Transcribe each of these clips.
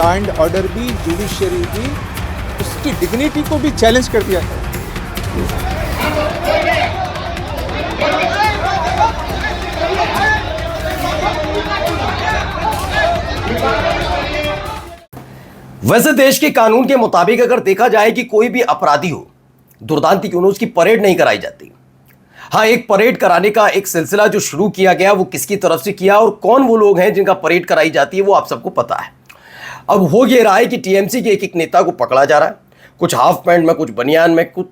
Law and order भी, judiciary भी, उसकी डिग्निटी को भी चैलेंज कर दिया है। वैसे देश के कानून के मुताबिक अगर देखा जाए कि कोई भी अपराधी हो, दुर्दांती क्यों न उसकी परेड नहीं कराई जाती। हाँ, एक परेड कराने का एक सिलसिला जो शुरू किया गया वो किसकी तरफ से किया और कौन वो लोग हैं जिनका परेड कराई जाती है वो आप सबको पता है। अब हो ये रहा है कि टीएमसी के एक एक नेता को पकड़ा जा रहा है, कुछ हाफ पैंट में, कुछ बनियान में, कुछ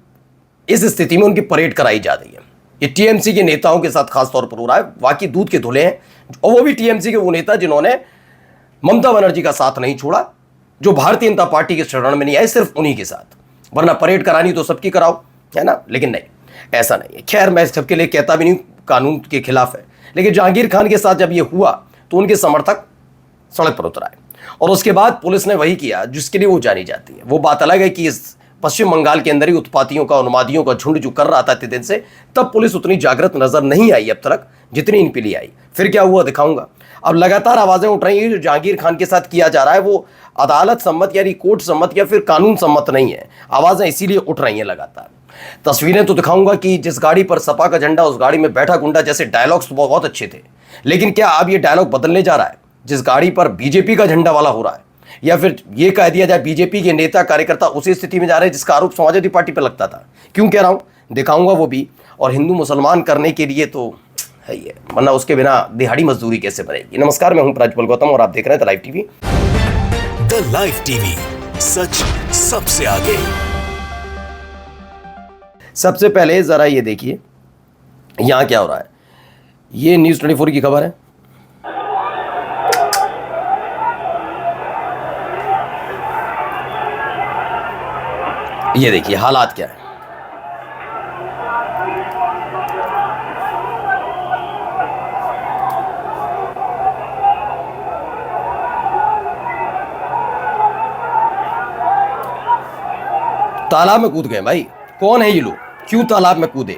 इस स्थिति में उनकी परेड कराई जा रही है। ये टीएमसी के नेताओं के साथ खास तौर पर हो रहा है। बाकी दूध के धुले हैं, और वो भी टीएमसी के वो नेता जिन्होंने ममता बनर्जी का साथ नहीं छोड़ा, जो भारतीय जनता पार्टी के शरण में नहीं आए, सिर्फ उन्हीं के साथ। वरना परेड करानी तो सबकी कराओ, है ना, लेकिन नहीं, ऐसा नहीं है। खैर, मैं सबके लिए कहता भी नहीं, कानून के खिलाफ है, लेकिन जहांगीर खान के साथ जब ये हुआ तो उनके समर्थक सड़क पर उतर आए और उसके बाद पुलिस ने वही किया जिसके लिए वो जानी जाती है। वो बात अलग है कि इस पश्चिम बंगाल के अंदर ही उत्पातियों का, उन्मादियों का झुंड जो कर रहा था इतने दिन से, तब पुलिस उतनी जागृत नजर नहीं आई अब तक जितनी इन पे लिए आई। फिर क्या हुआ दिखाऊंगा। अब लगातार आवाजें उठ रही हैं जो जहांगीर खान के साथ किया जा रहा है वो अदालत सम्मत यानी कोर्ट सम्मत या फिर कानून सम्मत नहीं है। आवाजें इसीलिए उठ रही हैं लगातार। तस्वीरें तो दिखाऊंगा कि जिस गाड़ी पर सपा का झंडा, उस गाड़ी में बैठा गुंडा, जैसे डायलॉग्स तो बहुत अच्छे थे, लेकिन क्या अब ये डायलॉग बदलने जा रहा है? जिस गाड़ी पर बीजेपी का झंडा वाला हो रहा है, या फिर ये कह दिया जाए बीजेपी के नेता कार्यकर्ता उसी स्थिति में जा रहे हैं जिसका आरोप समाजवादी पार्टी पर लगता था। क्यों कह रहा हूं, दिखाऊंगा वो भी। और हिंदू मुसलमान करने के लिए तो है ये, वरना उसके बिना दिहाड़ी मजदूरी कैसे बनेगी। नमस्कार, मैं हूं प्रज्वल गौतम और आप देख रहे हैं the live TV. The live TV, सच सबसे आगे। सबसे पहले जरा ये देखिए यहां क्या हो रहा है। ये न्यूज़ 24 की खबर है। ये देखिए हालात क्या है। तालाब में कूद गए भाई। कौन है ये लोग, क्यों तालाब में कूदे?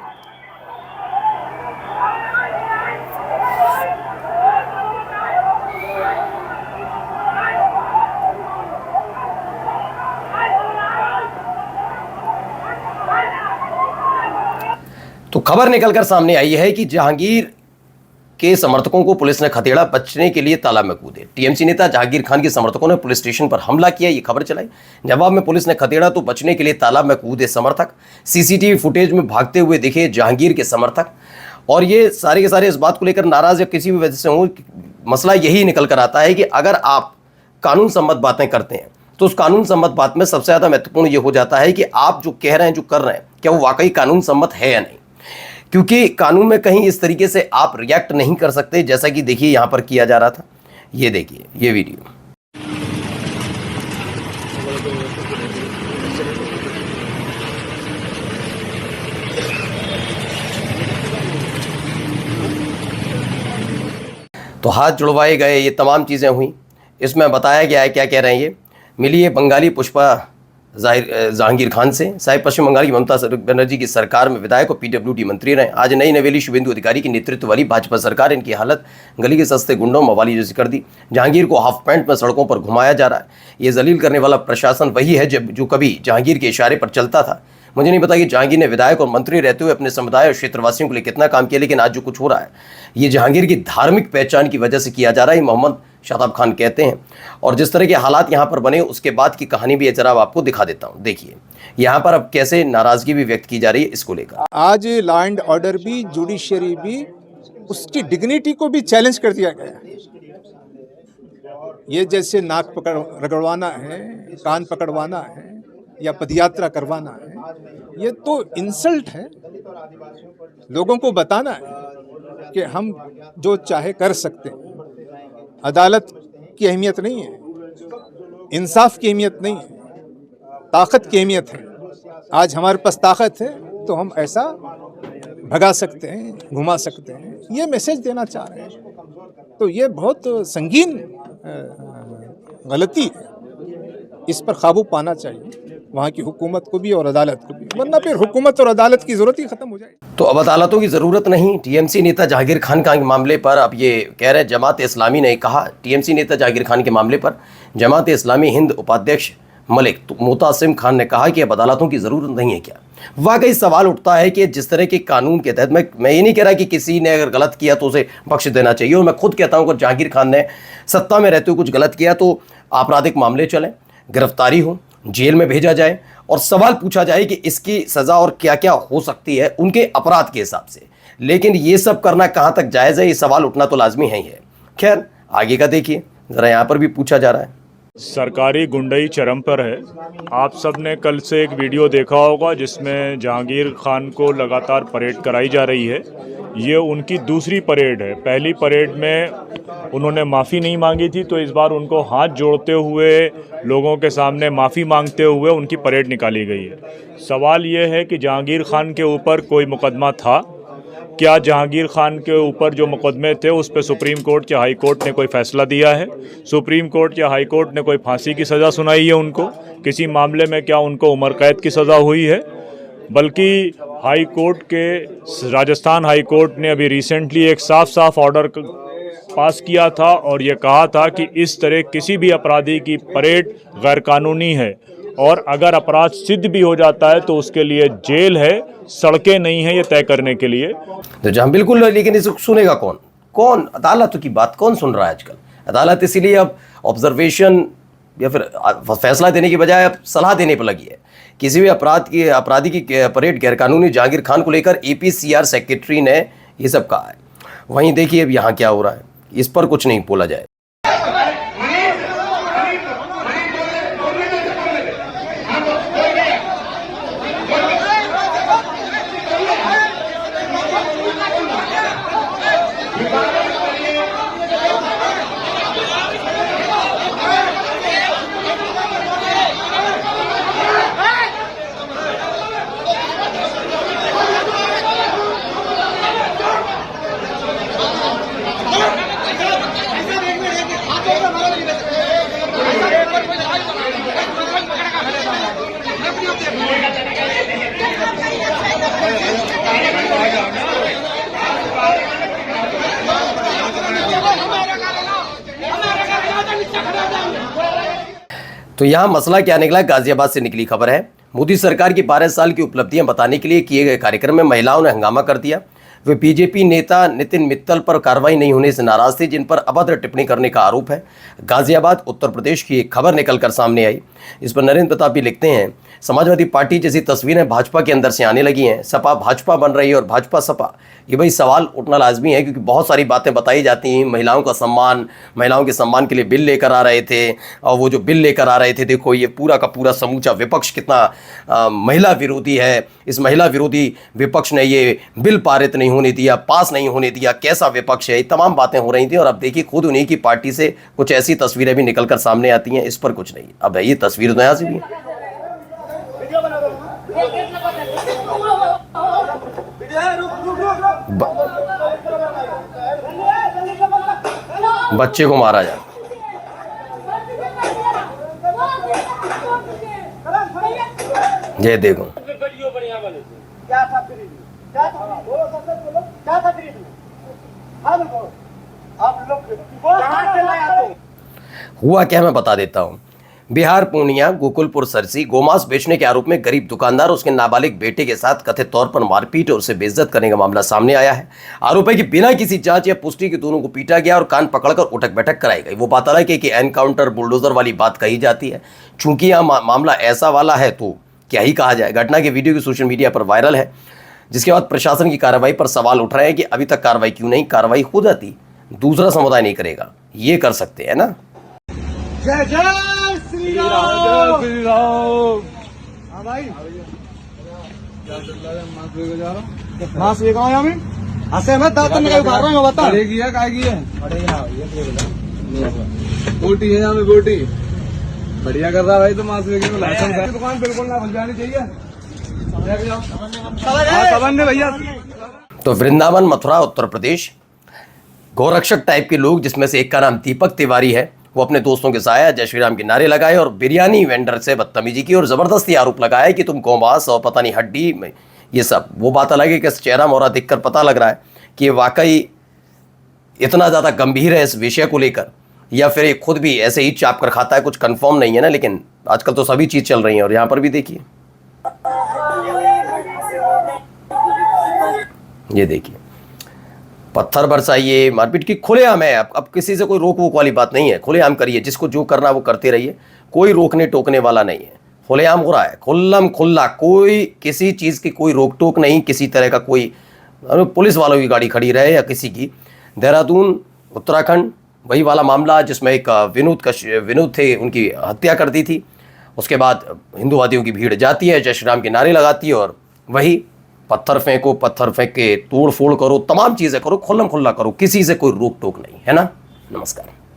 तो खबर निकलकर सामने आई है कि जहांगीर के समर्थकों को पुलिस ने खदेड़ा, बचने के लिए तालाब में कूदे। टीएमसी नेता जहांगीर खान के समर्थकों ने पुलिस स्टेशन पर हमला किया, ये खबर चलाई। जवाब में पुलिस ने खदेड़ा तो बचने के लिए तालाब में कूदे समर्थक। सीसीटीवी फुटेज में भागते हुए दिखे जहांगीर के समर्थक। और ये सारे के सारे इस बात को लेकर नाराज या किसी भी वजह से हो, मसला यही निकल कर आता है कि अगर आप कानून सम्मत बातें करते हैं तो उस कानून सम्मत बात में सबसे ज़्यादा महत्वपूर्ण ये हो जाता है कि आप जो कह रहे हैं, जो कर रहे हैं, क्या वो वाकई कानून सम्मत है या नहीं। क्योंकि कानून में कहीं इस तरीके से आप रिएक्ट नहीं कर सकते, जैसा कि देखिए यहां पर किया जा रहा था। ये देखिए ये वीडियो। तो हाथ जुड़वाए गए, ये तमाम चीज़ें हुई। इसमें बताया गया है क्या कह रहे हैं ये। मिली है बंगाली पुष्पा जहांगीर खान से। साहिब पश्चिम बंगाल की ममता बनर्जी की सरकार में विधायक और पीडब्ल्यूडी मंत्री रहे। आज नई नवेली शुभेंदु अधिकारी की नेतृत्व वाली भाजपा सरकार इनकी हालत गली के सस्ते गुंडों मवाली जैसी कर दी। जहांगीर को हाफ पैंट में सड़कों पर घुमाया जा रहा है। ये जलील करने वाला प्रशासन वही है जो कभी जहांगीर के इशारे पर चलता था। मुझे नहीं पता कि जहांगीर ने विधायक और मंत्री रहते हुए अपने समुदाय और क्षेत्रवासियों के लिए कितना काम किया, लेकिन आज जो कुछ हो रहा है ये जहांगीर की धार्मिक पहचान की वजह से किया जा रहा है। मोहम्मद शादाब खान कहते हैं। और जिस तरह के हालात यहाँ पर बने उसके बाद की कहानी भी जरा आपको दिखा देता हूँ। देखिए यहाँ पर अब कैसे नाराजगी भी व्यक्त की जा रही है इसको लेकर। आज लॉ एंड ऑर्डर भी, जुडिशरी भी, उसकी डिग्निटी को भी चैलेंज कर दिया गया। ये जैसे नाक पकड़ रगड़वाना है, कान पकड़वाना है या पदयात्रा करवाना है, ये तो इंसल्ट है। लोगों को बताना है कि हम जो चाहे कर सकते हैं। अदालत की अहमियत नहीं है, इंसाफ की अहमियत नहीं है, ताकत की अहमियत है। आज हमारे पास ताकत है तो हम ऐसा भगा सकते हैं, घुमा सकते हैं। ये मैसेज देना चाह रहे हैं। तो ये बहुत संगीन गलती है, इस पर काबू पाना चाहिए। वहाँ की हुकूमत को भी और अदालत को भी, वरना फिर हुकूमत और अदालत की ज़रूरत ही ख़त्म हो जाएगी। तो अब अदालतों की ज़रूरत नहीं। टीएमसी नेता जहांगीर खान के मामले पर अब ये कह रहे जमात इस्लामी ने कहा, टीएमसी नेता जहांगीर खान के मामले पर जमात इस्लामी हिंद उपाध्यक्ष मलिक मुतासिम खान ने कहा कि अब अदालतों की ज़रूरत नहीं है क्या। वाकई सवाल उठता है कि जिस तरह के कानून के तहत, मैं ये नहीं कह रहा कि किसी ने अगर गलत किया तो उसे बख्श देना चाहिए, और मैं खुद कहता हूँ अगर जहांगीर खान ने सत्ता में रहते हुए कुछ गलत किया तो आपराधिक मामले चलें, गिरफ्तारी हो, जेल में भेजा जाए और सवाल पूछा जाए कि इसकी सज़ा और क्या क्या हो सकती है उनके अपराध के हिसाब से। लेकिन ये सब करना कहाँ तक जायज़ है, ये सवाल उठना तो लाजमी है ही है। खैर आगे का देखिए, ज़रा यहाँ पर भी पूछा जा रहा है। सरकारी गुंडई चरम पर है। आप सब ने कल से एक वीडियो देखा होगा जिसमें जहांगीर खान को लगातार परेड कराई जा रही है। ये उनकी दूसरी परेड है। पहली परेड में उन्होंने माफ़ी नहीं मांगी थी, तो इस बार उनको हाथ जोड़ते हुए लोगों के सामने माफ़ी मांगते हुए उनकी परेड निकाली गई है। सवाल ये है कि जहांगीर खान के ऊपर कोई मुकदमा था क्या? जहांगीर खान के ऊपर जो मुकदमे थे उस पर सुप्रीम कोर्ट या हाई कोर्ट ने कोई फ़ैसला दिया है? सुप्रीम कोर्ट या हाई कोर्ट ने कोई फांसी की सज़ा सुनाई है उनको? किसी मामले में क्या उनको उम्र कैद की सज़ा हुई है? बल्कि हाई कोर्ट के राजस्थान हाई कोर्ट ने अभी रिसेंटली एक साफ ऑर्डर पास किया था और ये कहा था कि इस तरह किसी भी अपराधी की परेड गैरकानूनी है, और अगर अपराध सिद्ध भी हो जाता है तो उसके लिए जेल है, सड़कें नहीं है ये तय करने के लिए। तो जहाँ बिल्कुल, लेकिन इसको सुनेगा कौन? अदालतों की बात कौन सुन रहा है आजकल? अदालत इसीलिए अब ऑब्जर्वेशन या फिर फैसला देने की बजाय अब सलाह देने पर लगी है। किसी भी अपराधी की परेड गैरकानूनी, जहांगीर खान को लेकर APCR सेक्रेटरी ने ये सब कहा है। वहीं देखिए अब यहाँ क्या हो रहा है, इस पर कुछ नहीं बोला जाए। तो यहाँ मसला क्या निकला, गाजियाबाद से निकली खबर है। मोदी सरकार की 12 साल की उपलब्धियां बताने के लिए किए गए कार्यक्रम में महिलाओं ने हंगामा कर दिया। वे बीजेपी नेता नितिन मित्तल पर कार्रवाई नहीं होने से नाराज थे, जिन पर अभद्र टिप्पणी करने का आरोप है। गाजियाबाद उत्तर प्रदेश की एक खबर निकलकर सामने आई। इस पर नरेंद्र प्रताप भी लिखते हैं, समाजवादी पार्टी जैसी तस्वीरें भाजपा के अंदर से आने लगी हैं। सपा भाजपा बन रही है और भाजपा सपा। ये भाई सवाल उठना लाजमी है, क्योंकि बहुत सारी बातें बताई जाती हैं। महिलाओं का सम्मान, महिलाओं के सम्मान के लिए बिल लेकर आ रहे थे, और वो जो बिल लेकर आ रहे थे, देखो ये पूरा का पूरा समूचा विपक्ष कितना महिला विरोधी है। इस महिला विरोधी विपक्ष ने ये बिल पारित नहीं होने दिया, पास नहीं होने दिया, कैसा विपक्ष है। ये तमाम बातें हो रही थी, और अब देखिए खुद उन्हीं की पार्टी से कुछ ऐसी तस्वीरें भी निकल कर सामने आती हैं। इस पर कुछ नहीं। अब ये तस्वीर तो यहाँ से भी है। बच्चे को मारा जाए। ये देखो, हुआ क्या मैं बता देता हूं। बिहार पूर्णिया गोकुलपुर सरसी गोमांस बेचने के आरोप में गरीब दुकानदार उसके नाबालिग बेटे के साथ कथित तौर पर मारपीट और उसे बेइज्जत करने का मामला सामने आया है। आरोप है कि बिना किसी जांच या पुष्टि के दोनों को पीटा गया और कान पकड़कर उठक बैठक कराई गई। वो बात अलग है कि एनकाउंटर बुलडोजर वाली बात कही जाती है। चूंकि यह मामला ऐसा वाला है तो क्या ही कहा जाए। घटना की वीडियो की सोशल मीडिया पर वायरल है, जिसके बाद प्रशासन की कार्रवाई पर सवाल उठ रहे हैं कि अभी तक कार्रवाई क्यों नहीं। कार्रवाई हो जाती, दूसरा समुदाय नहीं करेगा, ये कर सकते हैं ना। जय जय श्री राम। श्री राम। हाँ भाई, मास ये कहाँ है? हंसे मैं दांत में उतार रहा हूँ, बता। पड़ेगी है, काहेगी है? बोटी है यहाँ में, बोटी बढ़िया कर रहा है भाई। तो मास वेगी में लाइसेंस है, दुकान बिल्कुल ना खुल जानी चाहिए। भैया तो वृंदावन मथुरा उत्तर प्रदेश, गौरक्षक टाइप के लोग, जिसमें से एक का नाम दीपक तिवारी है, वो अपने दोस्तों के साथ जय श्री राम के नारे लगाए और बिरयानी वेंडर से बदतमीजी की और ज़बरदस्ती आरोप लगाया कि तुम गौमांस और पता नहीं हड्डी में ये सब। वो बात अलग है कि चेहरा मोहरा देखकर पता लग रहा है कि ये वाकई इतना ज़्यादा गंभीर है इस विषय को लेकर, या फिर ये खुद भी ऐसे ही चाप कर खाता है, कुछ कंफर्म नहीं है ना। लेकिन आजकल तो सभी चीज़ चल रही है और यहाँ पर भी देखिए, ये देखिए पत्थर बरसाइए, मारपीट की खुलेआम है। अब किसी से कोई रोक वोक वाली बात नहीं है, खुलेआम करिए, जिसको जो करना वो करते रहिए, कोई रोकने टोकने वाला नहीं है। खुलेआम हो रहा है, खुल्लम खुल्ला, कोई किसी चीज़ की कोई रोक टोक नहीं, किसी तरह का कोई पुलिस वालों की गाड़ी खड़ी रहे या किसी की। देहरादून उत्तराखंड वही वाला मामला जिसमें एक विनोद थे, उनकी हत्या कर दी थी। उसके बाद हिंदूवादियों की भीड़ जाती है, जय श्री राम के नारे लगाती है और वही पत्थर फेंको, पत्थर फेंक के तोड़ फोड़ करो, तमाम चीज़ें करो, खुल्लम खुल्ला करो, किसी से कोई रोक टोक नहीं है ना। नमस्कार।